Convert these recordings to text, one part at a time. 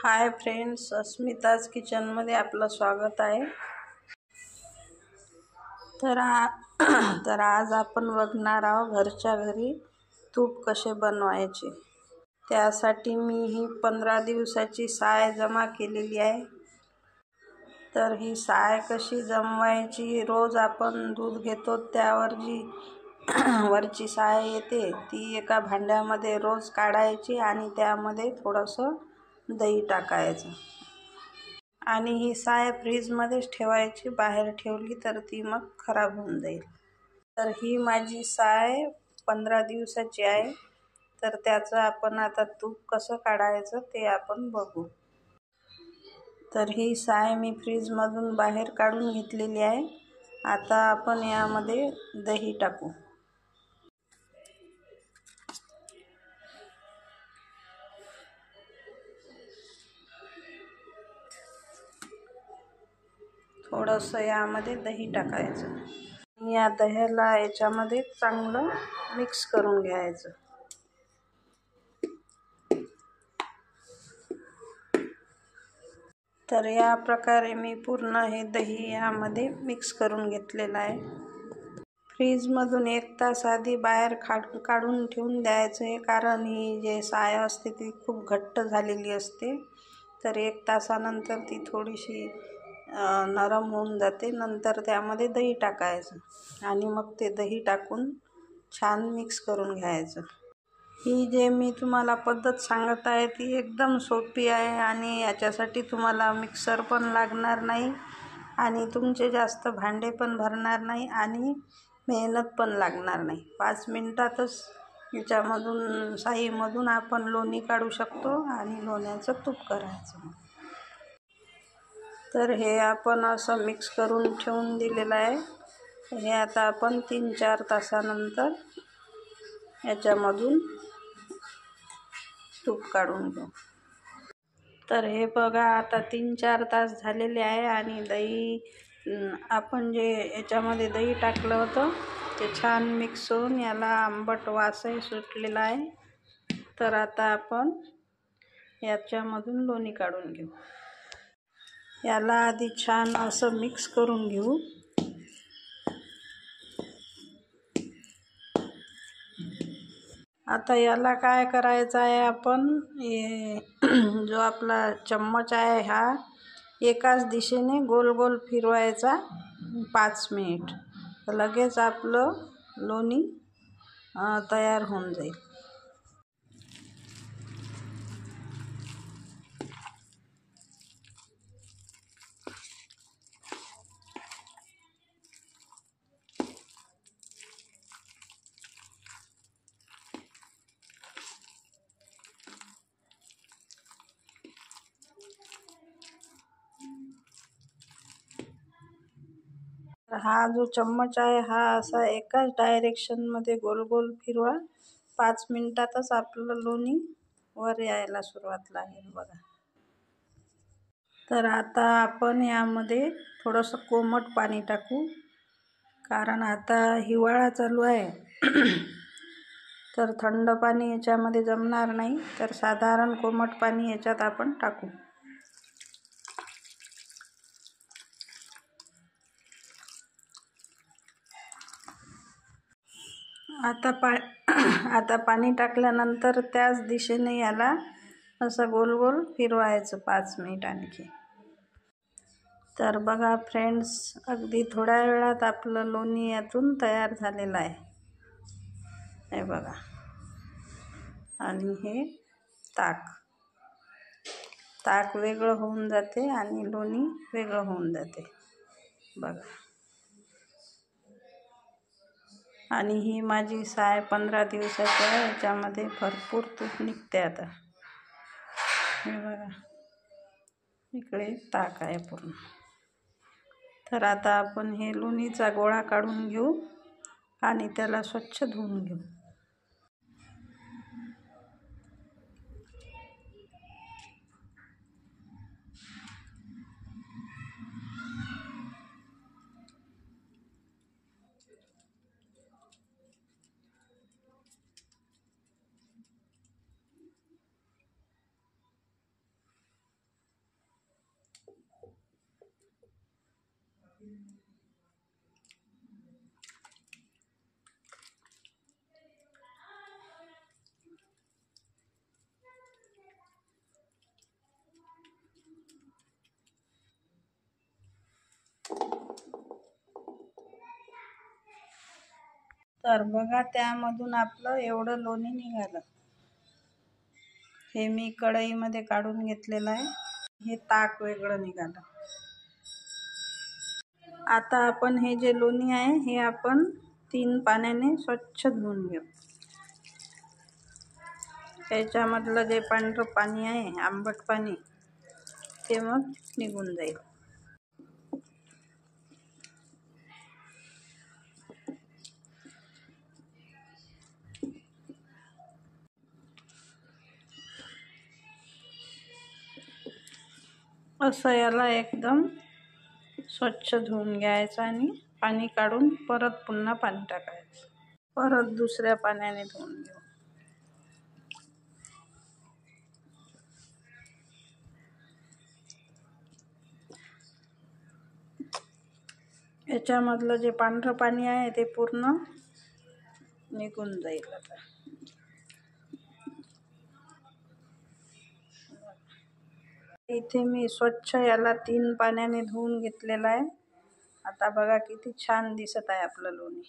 Hi friends, अस्मिताज किचनमध्ये आपलं स्वागत आहे. तर आज आपण बघणार आहोत घरच्या घरी तूप कसे बनवायचे. त्यासाठी मी ही 15 दिवसाची साय जमा केलेली आहे. तर ही साय कशी जमवायची, रोज आपण दूध घेतो त्यावर जी वरची साय येते ती एका भांड्यामध्ये रोज काढायची आणि त्यामध्ये थोडंसं दही टाकायचं आणि ही साय फ्रीजमध्येच ठेवायची. बाहेर ठेवली तर ती मग खराब होऊन जाईल. तर ही माझी साय 15 दिवसाची आहे. तर त्याचं आपण आता तूप कसं काढायचं ते आपण बघू. तर ही साय मी फ्रीजमधून बाहेर काढून घेतलेली आहे. आता आपण यामध्ये दही टाकू. थोडंसं यामध्ये दही टाकायचं. या दह्याला याच्यामध्ये चांगलं मिक्स करून घ्यायचं. तर या प्रकारे मी पूर्ण हे दही यामध्ये मिक्स करून घेतलेलं आहे. फ्रीजमधून 1 तास आधी बाहेर काढून ठेवून द्यायचं आहे, कारण ही जे साय असते ती खूप घट्ट झालेली असते. तर 1 तासानंतर ती थोडीशी नरम होऊन जाते. नंतर त्यामध्ये दही टाकायचं आणि मग ते दही टाकून छान मिक्स करून घ्यायचं. ही जे मी तुम्हाला पद्धत सांगत आहे ती एकदम सोपी आहे आणि याच्यासाठी तुम्हाला मिक्सर पण लागणार नाही आणि तुमचे जास्त भांडे पण भरणार नाही आणि मेहनत पण लागणार नाही. 5 मिनिटातच याच्यामधून साईमधून आपण लोणी काढू शकतो आणि लोण्याचं तूप करायचं. तर हे आपण असं मिक्स करून ठेवून दिलेलं आहे. हे आता आपण 3-4 तासानंतर याच्यामधून तूप काढून घेऊ. तर हे बघा, आता 3-4 तास झालेले आहे आणि दही आपण जे याच्यामध्ये दही टाकलं होतं ते छान मिक्स होऊन याला आंबट वासही सुटलेला आहे. तर आता आपण याच्यामधून लोणी काढून घेऊ. याला आधी छान असं मिक्स करून घेऊ. आता याला काय करायचं आहे, आपण जो आपला चम्मच आहे हा एकाच दिशेने गोल गोल फिरवायचा 5 मिनिट. तर लगेच आपलं लोणी तयार होऊन जाईल. हा जो चम्मच आहे हा असा एकाच डायरेक्शनमध्ये गोल गोल फिरवा. 5 मिनिटातच आपलं लोणी वर यायला सुरुवात लागेल बघा. तर आता आपण यामध्ये थोडंसं कोमट पाणी टाकू, कारण आता हिवाळा चालू आहे. तर थंड पाणी याच्यामध्ये जमणार नाही. तर साधारण कोमट पाणी याच्यात आपण टाकू. आता पाणी टाकल्यानंतर त्याच दिशेने याला असं गोल गोल फिरवायचं 5 मिनिट आणखी. तर बघा फ्रेंड्स, अगदी थोड्या वेळात आपलं लोणी यातून तयार झालेलं आहे. हे बघा. आणि हे ताक वेगळं होऊन जाते आणि लोणी वेगळं होऊन जाते बघा. आणि ही माझी साय 15 दिवसाची आहे. याच्यामध्ये भरपूर तूप निघते. आता हे बघा, इकडे ताक आहे पूर्ण. तर आता आपण हे लोणीचा गोळा काढून घेऊ आणि त्याला स्वच्छ धुवून घेऊ. तर बघा, त्यामधून आपलं एवढं लोणी निघालं. हे मी कढईमध्ये काढून घेतलेलं आहे. हे ताक वेगळं निघालं. आता आपण हे जे लोणी आहे हे आपण 3 पाण्याने स्वच्छ धुवून घेऊ. त्याच्यामधलं जे पांढरं पाणी आहे, आंबट पाणी, ते मग निघून जाईल. असं याला एकदम स्वच्छ धुवून घ्यायचं आणि पाणी काढून परत पुन्हा पाणी टाकायचं. परत दुसऱ्या पाण्याने धुवून घेऊ. याच्यामधलं जे पांढरं पाणी आहे ते पूर्ण निघून जाईल. आता इथे मी स्वच्छ याला 3 पाण्याने धुवून घेतलेलं आहे. आता बघा किती छान दिसत आहे आपलं लोणी.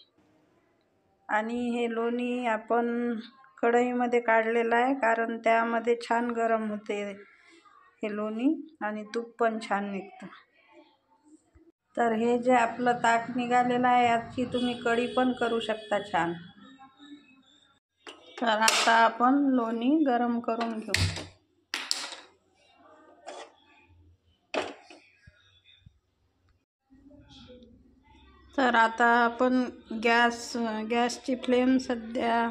आणि हे लोणी आपण कढईमध्ये काढलेलं आहे कारण त्यामध्ये छान गरम होते हे लोणी आणि तूप पण छान निघतं. तर हे जे आपलं ताक निघालेलं आहे याची तुम्ही कढी पण करू शकता छान. तर आता आपण लोणी गरम करून घेऊ. तर आता आपण गॅसची फ्लेम सध्या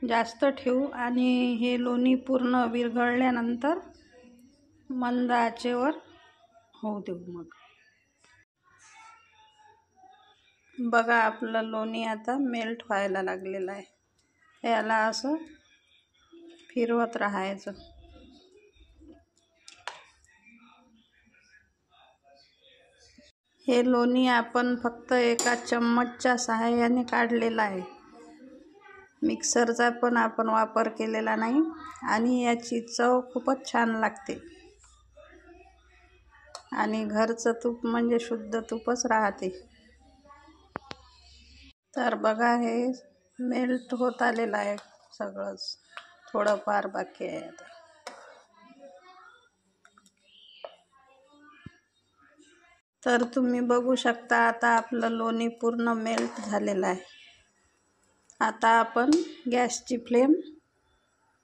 जास्त ठेवू आणि हे लोणी पूर्ण विरघळल्यानंतर मंद आचेवर होऊ देऊ. मग बघा, आपलं लोणी आता मेल्ट व्हायला लागलेलं आहे. याला असं फिरवत राहायचं. हे लोणी आपण फक्त एका चम्मचच्या सहाय्याने काढलेलं आहे. मिक्सरचा पण आपण वापर केलेला नाही आणि याची चव खूपच छान लागते. आणि घरचं तूप म्हणजे शुद्ध तूपच राहते. तर बघा, हे मेल्ट होत आलेलं आहे सगळंच. थोडंफार बाकी आहे आता. तर तुम्ही बघू शकता आता आपलं लोणी पूर्ण मेल्ट झालेलं आहे. आता आपण गॅसची फ्लेम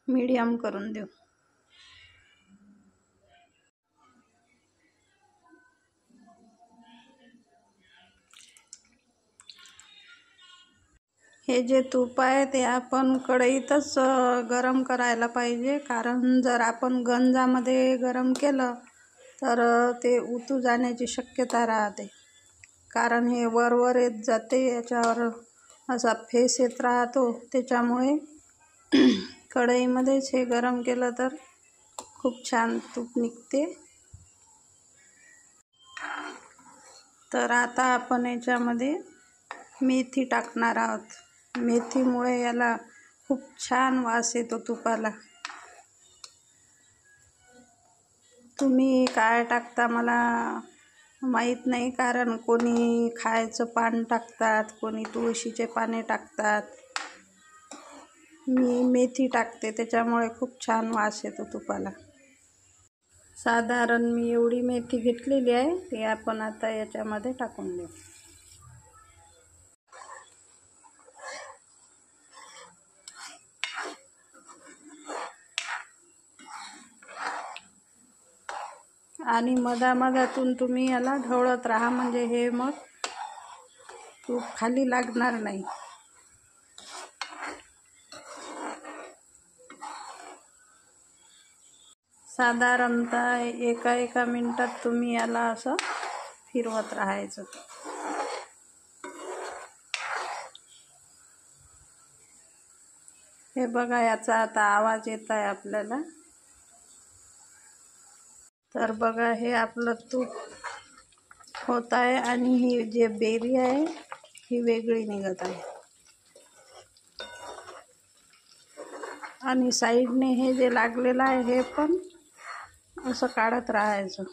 मीडियम करून देऊ. हे जे तूप आहे ते आपण कढईतच गरम करायला पाहिजे, कारण जर आपण गंजामध्ये गरम केलं तर ते उतू जाण्याची शक्यता राहते. कारण हे वर येत जाते, याच्यावर असा फेस येत राहतो. त्याच्यामुळे कढईमध्येच हे गरम केलं तर खूप छान तूप निघते. तर आता आपण याच्यामध्ये मेथी टाकणार आहोत. मेथीमुळे याला खूप छान वास येतो तुपाला. तुम्ही काय टाकता मला माहीत नाही, कारण कोणी खायचं पान टाकतात, कोणी तुळशीचे पाने टाकतात. मी मेथी टाकते, त्याच्यामुळे खूप छान वास येतो तुपाला. साधारण मी एवढी मेथी घेतलेली आहे, ती आपण आता याच्यामध्ये टाकून देऊ. आणि मधामधातून तुम्ही याला ढवळत राहा, म्हणजे हे मग तूप खाली लागणार नाही. साधारणतः एका मिनिटात तुम्ही याला असं फिरवत राहायचं. हे बघा, याचा आता आवाज येत आहे आपल्याला. तर बघा, हे आपलं तूप होत आहे आणि ही जे बेरी आहे ही वेगळी निघत आहे. आणि साईडने हे जे लागलेलं आहे हे पण असं काढत राहायचं.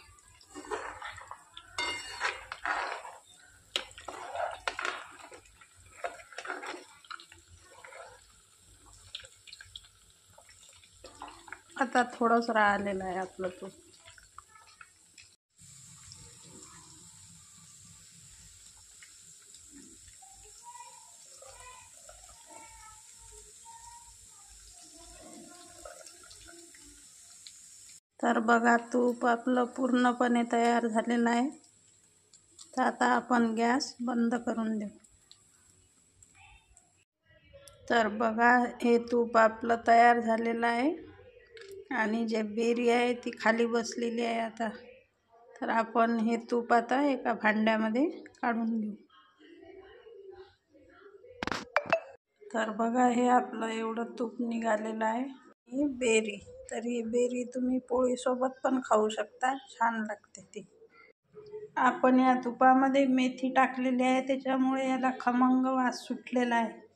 आता थोडंच राहिलेलं आहे आपलं तूप. तर बघा, तूप आपलं पूर्णपणे तयार झालेलं आहे. तर आता आपण गॅस बंद करून देऊ. तर बघा, हे तूप आपलं तयार झालेलं आहे आणि जे बेरी आहे ती खाली बसलेली आहे आता. तर आपण हे तूप आता एका भांड्यामध्ये काढून घेऊ. तर बघा, हे आपलं एवढं तूप निघालेलं आहे. ही बेरी, तर ही बेरी तुम्ही पोळीसोबत पण खाऊ शकता, छान लागते ती. आपण या तुपामध्ये मेथी टाकलेली आहे, त्याच्यामुळे याला खमंग वास सुटलेला आहे.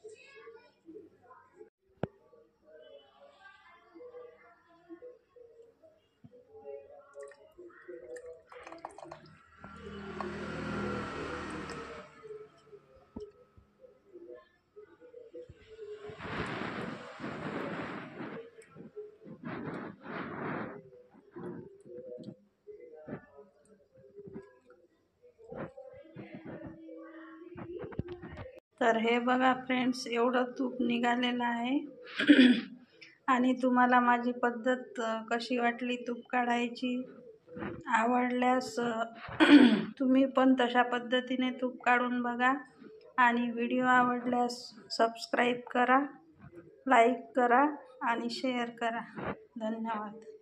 तर हे बघा फ्रेंड्स, एवढं तूप निघालेलं आहे. आणि तुम्हाला माझी पद्धत कशी वाटली तूप काढायची? आवडल्यास तुम्ही पण तशा पद्धतीने तूप काढून बघा. आणि व्हिडिओ आवडल्यास सबस्क्राईब करा, लाईक करा आणि शेअर करा. धन्यवाद.